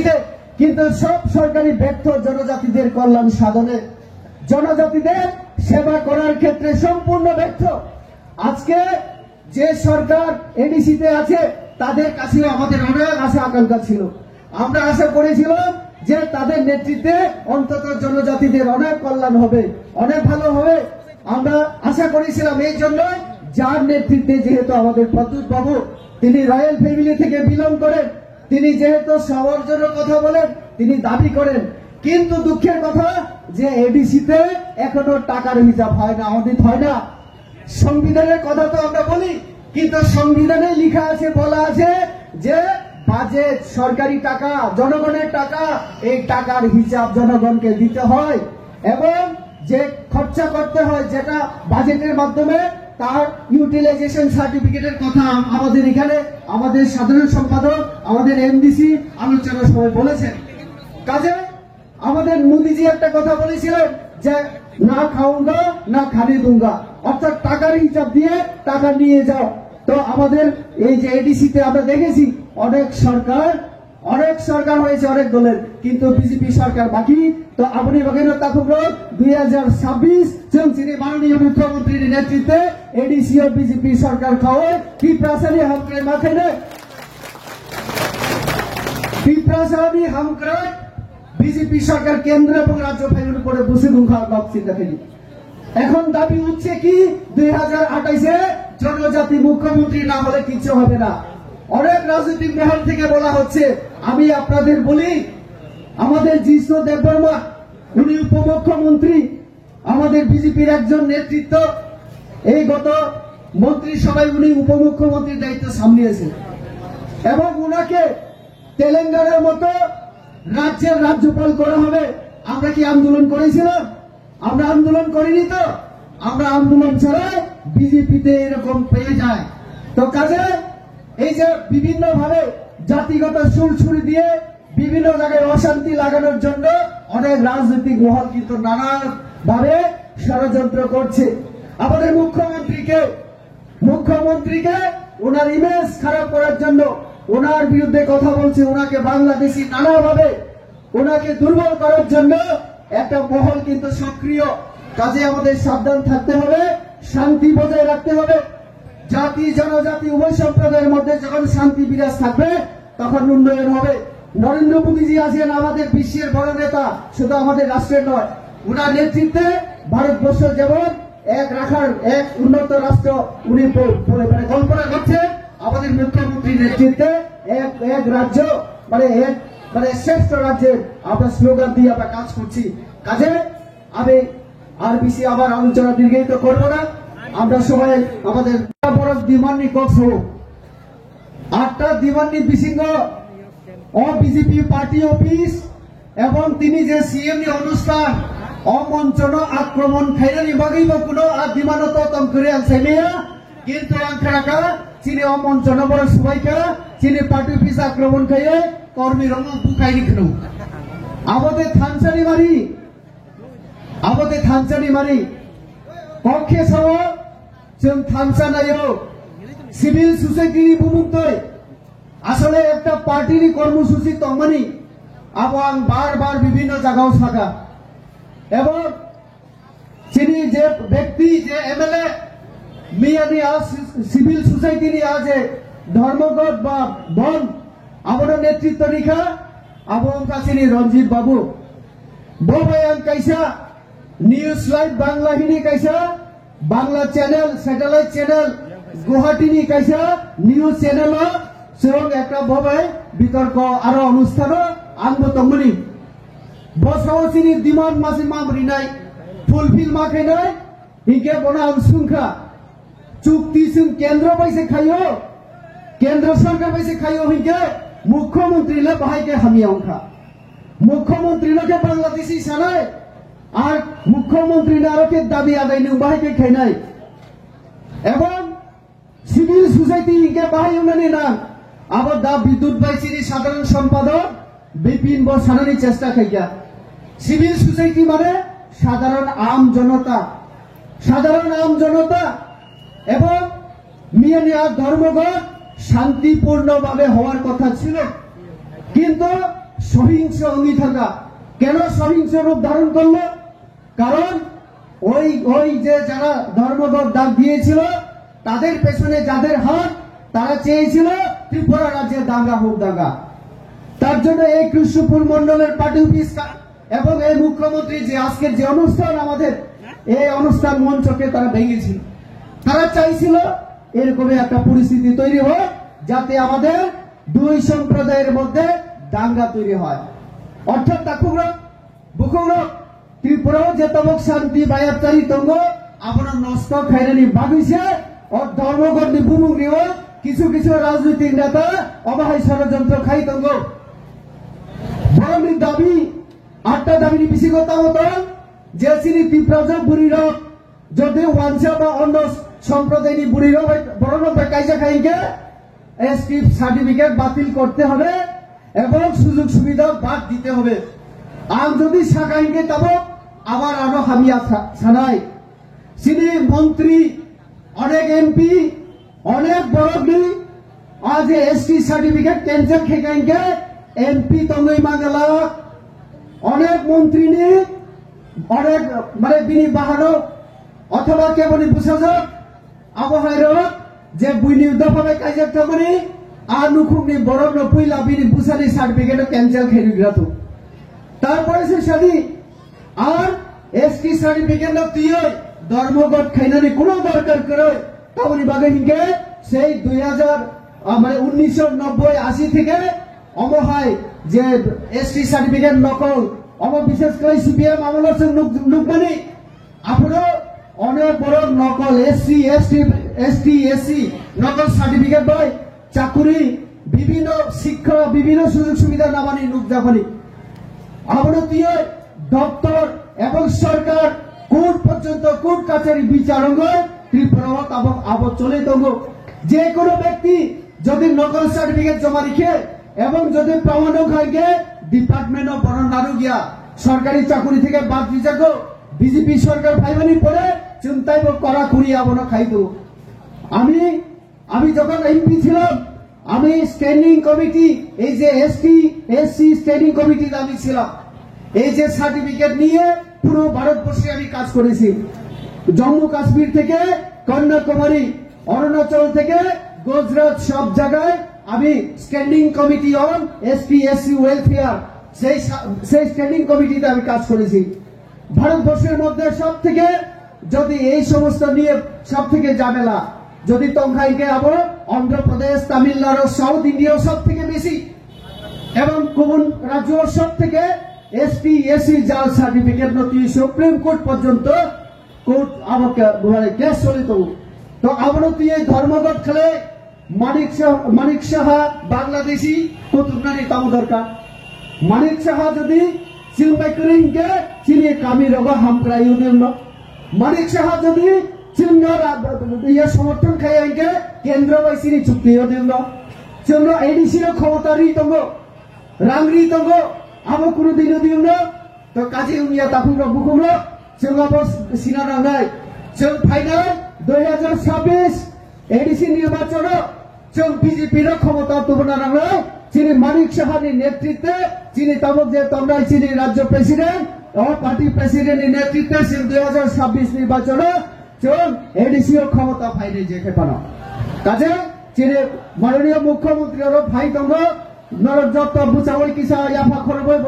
এডিসিতে, কিন্তু সব সরকারি ব্যর্থ জনজাতিদের কল্যাণ সাধনে, জনজাতিদের সেবা করার ক্ষেত্রে সম্পূর্ণ ব্যর্থ। আজকে যে সরকার এডিসিতে আছে তাদের কাছেও আমাদের অনেক আশা আকাঙ্ক্ষা ছিল। আমরা আশা করেছিলাম যে তাদের নেতৃত্বে অন্তত জনজাতিদের অনেক কল্যাণ হবে, অনেক ভালো হবে। আমরা আশা করেছিলাম। এই জন্য যার নেতৃত্বে যেহেতু আমাদের প্রদ্যুৎ বাবু, তিনি রয়্যাল ফ্যামিলি থেকে বিলং করেন, তিনি যেহেতু সবার জন্য কথা বলেন, তিনি দাবি করেন। কিন্তু দুঃখের কথা যে এডিসিতে এখনো টাকার হিসাব হয় না, অডিট হয় না। সংবিধানের কথা তো আমরা বলি, কিন্তু সংবিধানে লেখা আছে, বলা আছে যে বাজেট, সরকারি টাকা, জনগণের টাকা, এই টাকার হিসাব জনগণকে দিতে হয় এবং যে খরচা করতে হয় যেটা বাজেটের মাধ্যমে, তার ইউটিলাইজেশন সার্টিফিকেটের কথা আমাদের এখানে আমাদের সাধারণ সম্পাদক, আমাদের এমডিসি আলোচনার সময় বলেছেন। কাজে আমাদের মোদিজি একটা কথা বলেছিলেন যে না খাউঙ্গা না খানে দুঙ্গা, অর্থাৎ টাকার হিসাব দিয়ে টাকা নিয়ে যাও। তো আমাদের এই যে এডিসিতে আমরা দেখেছি অনেক সরকার হয়েছে অনেক দলের, কিন্তু বিজেপি সরকার বাকি। তো আপনি বাগের তাকুর 2026 যিনি মাননীয় মুখ্যমন্ত্রীর নেতৃত্বে এডিসি ও বিজেপি সরকার খাওয়ায় পিপ্রাসানি হামক্রে মাখেনে পিপ্রাসানি হামক্রে বিজেপি সরকার কেন্দ্র এবং রাজ্য ফাইলের উপরে বসে দুঃখা গপসি দেখেনি। এখন দাবি উঠছে কি 2028-এ জনজাতি মুখ্যমন্ত্রী না হলে কিছু হবে না। অনেক রাজনৈতিক মহল থেকে বলা হচ্ছে। আমি আপনাদের বলি, আমাদের জিষ্ণু দেববর্মা উনি উপমুখ্যমন্ত্রী, আমাদের বিজেপির একজন নেতৃত্ব। এই গত মন্ত্রিসভায় উনি উপমুখ্যমন্ত্রীর দায়িত্ব সামলিয়েছেন এবং উনাকে তেলেঙ্গানার মতো রাজ্যের রাজ্যপাল করা হবে। আমরা কি আন্দোলন করেছিলাম? আমরা আন্দোলন করিনি তো। আমরা আন্দোলন ছাড়া বিজেপিতে এরকম পেয়ে যায়। তো কাজে এই যে বিভিন্ন ভাবে জাতিগত সুরছুরি দিয়ে বিভিন্ন জায়গায় অশান্তি লাগানোর জন্য অনেক রাজনৈতিক মহল কিন্তু নানান ভাবে ষড়যন্ত্র করছে। আমাদের মুখ্যমন্ত্রীকে ওনার ইমেজ খারাপ করার জন্য, ওনার বিরুদ্ধে কথা বলছে, ওনাকে বাংলাদেশি নানাভাবে ওনাকে দুর্বল করার জন্য একটা মহল কিন্তু সক্রিয়। কাজে আমাদের সাবধান থাকতে হবে, শান্তি বজায় রাখতে হবে। জাতি জনজাতি উভয় সম্প্রদায়ের মধ্যে যখন শান্তি বিরাজ থাকবে তখন উন্নয়ন হবে। নরেন্দ্র মোদীজি আছেন আমাদের বিশ্বের বড় নেতা, শুধু আমাদের রাষ্ট্রের নয়। উনার নেতৃত্বে ভারতবর্ষ যেমন এক উন্নত রাষ্ট্র উনি কল্পনা করছেন, আমাদের মুখ্যমন্ত্রীর নেতৃত্বে এক রাজ্য মানে শ্রেষ্ঠ রাজ্যের আমরা স্লোগান দিয়ে আমরা কাজ করছি। কাজে আমি আর বেশি আবার আলোচনা দীর্ঘায়িত করব না। আমরা সবাই আমাদের বড় দিমান্নি কক্স হোক 8টা দিমান্নি বিসিংহ বিজেপি পার্টি অফিস এবং তিনি যে সিএমনি অনুষ্ঠান অমঞ্চন আক্রমণ খাইনি বাগিব কোনো দিমানত তম করে আনসাইনিয়া কিন্তু আংখারাকা চিনি অমঞ্চন বড় সবাইকে চিনি পার্টি অফিস আক্রমণ খাইয়ে কর্মী রঙ বুকাইনি খেলো আমাদের থানসানি মারি কক্ষে সহ जों थानसानायाव सिविल सोसाइटिनि बुमुंतै আসলে একটা পার্টির কর্মসূচি তংমানি আবো আং বারবার বিভিন্ন জায়গাও থাকা এবং যিনি যে ব্যক্তি যে এমএলএ মিয়ানি সিভিল সোসাইটিনি আছে ধর্মঘট বা বন আমার নেতৃত্ব রেখা আবো কাছিনি রঞ্জিত বাবু ববায়াং কাইসা নিউজ লাইভ বাংলা হিনি কাইসা বাংলা চ্যানেল স্যাটেলাইট চ্যানেল গুয়াহাটিনি কাইসা নিউজ চ্যানেল সেরকম একটা ভাবে বিতর্ক আরো অনুষ্ঠান আনবো তমনি বসাওসিনি ডিমান্ড মাসি মামরি নাই ফুলফিল মাখে নাই হিকে বনা সংখ্যা চুক্তি সিং কেন্দ্র পয়সা খাইও কেন্দ্র সরকার পয়সা খাইও হিকে মুখ্যমন্ত্রী লে বাহাইকে হামি অংখা মুখ্যমন্ত্রী লোকে বাংলাদেশি সানায় আর মুখ্যমন্ত্রী নারকে দাবি আদায় নিউ বাহাইকে খাইনাই এবং সিভিল সোসাইটি হিকে বাহাই উনানি না আবার দা বিদ্যুৎ বাইসিনি সাধারণ সম্পাদক বিপিন বসানানি চেষ্টা খাইয়া সিভিল সোসাইটি মানে সাধারণ আম জনতা এবং মিয়ানিয়া ধর্মঘট শান্তিপূর্ণভাবে হওয়ার কথা ছিল কিন্তু সহিংস অঙ্গি থাকা। কেন সহিংস রূপ ধারণ করলো? কারণ ওই যে যারা ধর্মঘট ডাক দিয়েছিল তাদের পেছনে যাদের হাত, তারা চেয়েছিল ত্রিপুরা রাজ্যে দাঙ্গা হোক দাঙ্গা। তার জন্য এই কৃষ্ণপুর মন্ডলের পার্টি অফিস এবং এই মুখ্যমন্ত্রী যে আজকের যে অনুষ্ঠান, আমাদের এই অনুষ্ঠান মঞ্চকে তারা ভেঙেছিল। তারা চাইছিল এরকমই একটা পরিস্থিতি তৈরি হয় যাতে আমাদের দুই সম্প্রদায়ের মধ্যে দাঙ্গা তৈরি হয়। অর্থাৎ বুকুগ্র ত্রিপুরাও যে তমক শান্তি বায়াচারি তঙ্গ আপনার নষ্ট খাইরানি বাগিছে ও ধর্মঘট বুমুগ্রিও কিছু কিছু রাজনৈতিক নেতা অবাহাই ষড়যন্ত্র খাই তঙ্গ বরমির দাবি 8টা দাবির বিশিগতা মতন যে চিনি ত্রিপ্রাজ বুড়ির যদি ওয়ানসা বা অন্য সম্প্রদায়নি বুড়ির বড় কাইজা খাইকে এসটি সার্টিফিকেট বাতিল করতে হবে এবং সুযোগ সুবিধা বাদ দিতে হবে। আর যদি সাকাইকে তব আবার আরো হামিয়া ছানাই চিনি মন্ত্রী অনেক এমপি অনেক বড় আজ এসটি সার্টিফিকেট ক্যান্সেল খেকাইকে এমপি তঙ্গই মাগলা অনেক মন্ত্রী নি অনেক মানে বিনি বাহানো অথবা কেবল বুঝা যাক আবহাওয়ার যে বুইনি দফাবে কাজে থাকনি আর নুখুকনি বড় পইলা বিনি বুঝানি সার্টিফিকেট ক্যান্সেল খেয়ে গেল। তারপরে সে সাদি আর এসটি সার্টিফিকেট না তুই ধর্মঘট খাইনানি কোনো দরকার করে তাবনি বাগে হিংকে সেই 1990-80 থেকে অমহায় যে এসটি সার্টিফিকেট নকল বিশেষ করে সিপিএম আমলের নুকমানি আপনার অনেক বড় নকল এসটি নকল সার্টিফিকেট বয় চাকুরি বিভিন্ন শিক্ষা বিভিন্ন সুযোগ সুবিধা নামানি নুক যাবানি অবনতীয় দপ্তর এবং সরকার কোর্ট পর্যন্ত কোর্ট কাছারি বিচারঙ্গ ত্রিপুরা চলে তঙ্গ যে কোনো ব্যক্তি যদি নকল সার্টিফিকেট জমা রেখে এবং যদি প্রমাণ খাইকে ডিপার্টমেন্ট অফ বরণ গিয়া সরকারি চাকুরি থেকে বাদ দিজাগ বিজেপি সরকার ভাইবানি পরে চিন্তাই করা করি আবন খাইতো। আমি যখন এমপি ছিলাম আমি স্ট্যান্ডিং কমিটি এই যে এসসি স্ট্যান্ডিং কমিটিতে আমি ছিলাম। এই যে সার্টিফিকেট নিয়ে পুরো ভারতবর্ষে আমি কাজ করেছি। জম্মু কাশ্মীর থেকে কন্যাকুমারী, অরুণাচল থেকে গুজরাট সব জায়গায় আমি standing committee on SC welfare সেই স্ট্যান্ডিং কমিটিতে আমি কাজ করেছি। ভারতবর্ষের মধ্যে সব থেকে যদি এই সমস্ত নিয়ে সব থেকে ঝামেলা যদি তংখাইকে আবার অন্ধ্রপ্রদেশ, তামিলনাড়ু, সাউথ ইন্ডিয়া সব থেকে বেশি এবং কোন রাজ্য সব থেকে এসসি জাল সার্টিফিকেট নথি সুপ্রিম কোর্ট পর্যন্ত কোর্ট আমাকে কেস চলিত। তো আবরতি এই ধর্মঘট খেলে মানিক সাহা বাংলাদেশি কুতুবনানি তাম দরকার। মানিক সাহা যদি চিলমাইকুরিংকে চিনি কামি রোগ হামক্রাই মানিক সাহা যদি সমর্থন খাই আইকে কেন্দ্র বাইসিনি চুক্তি চিহ্ন এডিসির ক্ষমতারই তঙ্গ রাংরি তঙ্গ আবো কোনো দিনও দিন তো কাজে উনিয়া তাকুন বুকুম চিংগাবো সিনা রাংনাই চিং ফাইনাল 2026 এডিসি নির্বাচন চিং বিজেপির ক্ষমতা তুলনা রাংনাই চিনি মানিক সাহানি নেতৃত্বে চিনি তামক যে তোমরা চিনি রাজ্য প্রেসিডেন্ট ও পার্টি প্রেসিডেন্টের নেতৃত্বে 2026 নির্বাচন চিং এডিসিও ক্ষমতা ফাইনে যে খেপানো কাজে চিনি মাননীয় মুখ্যমন্ত্রীর ভাই তঙ্গ নরক যত বুচাবই কিসা ইয়াফা খরবই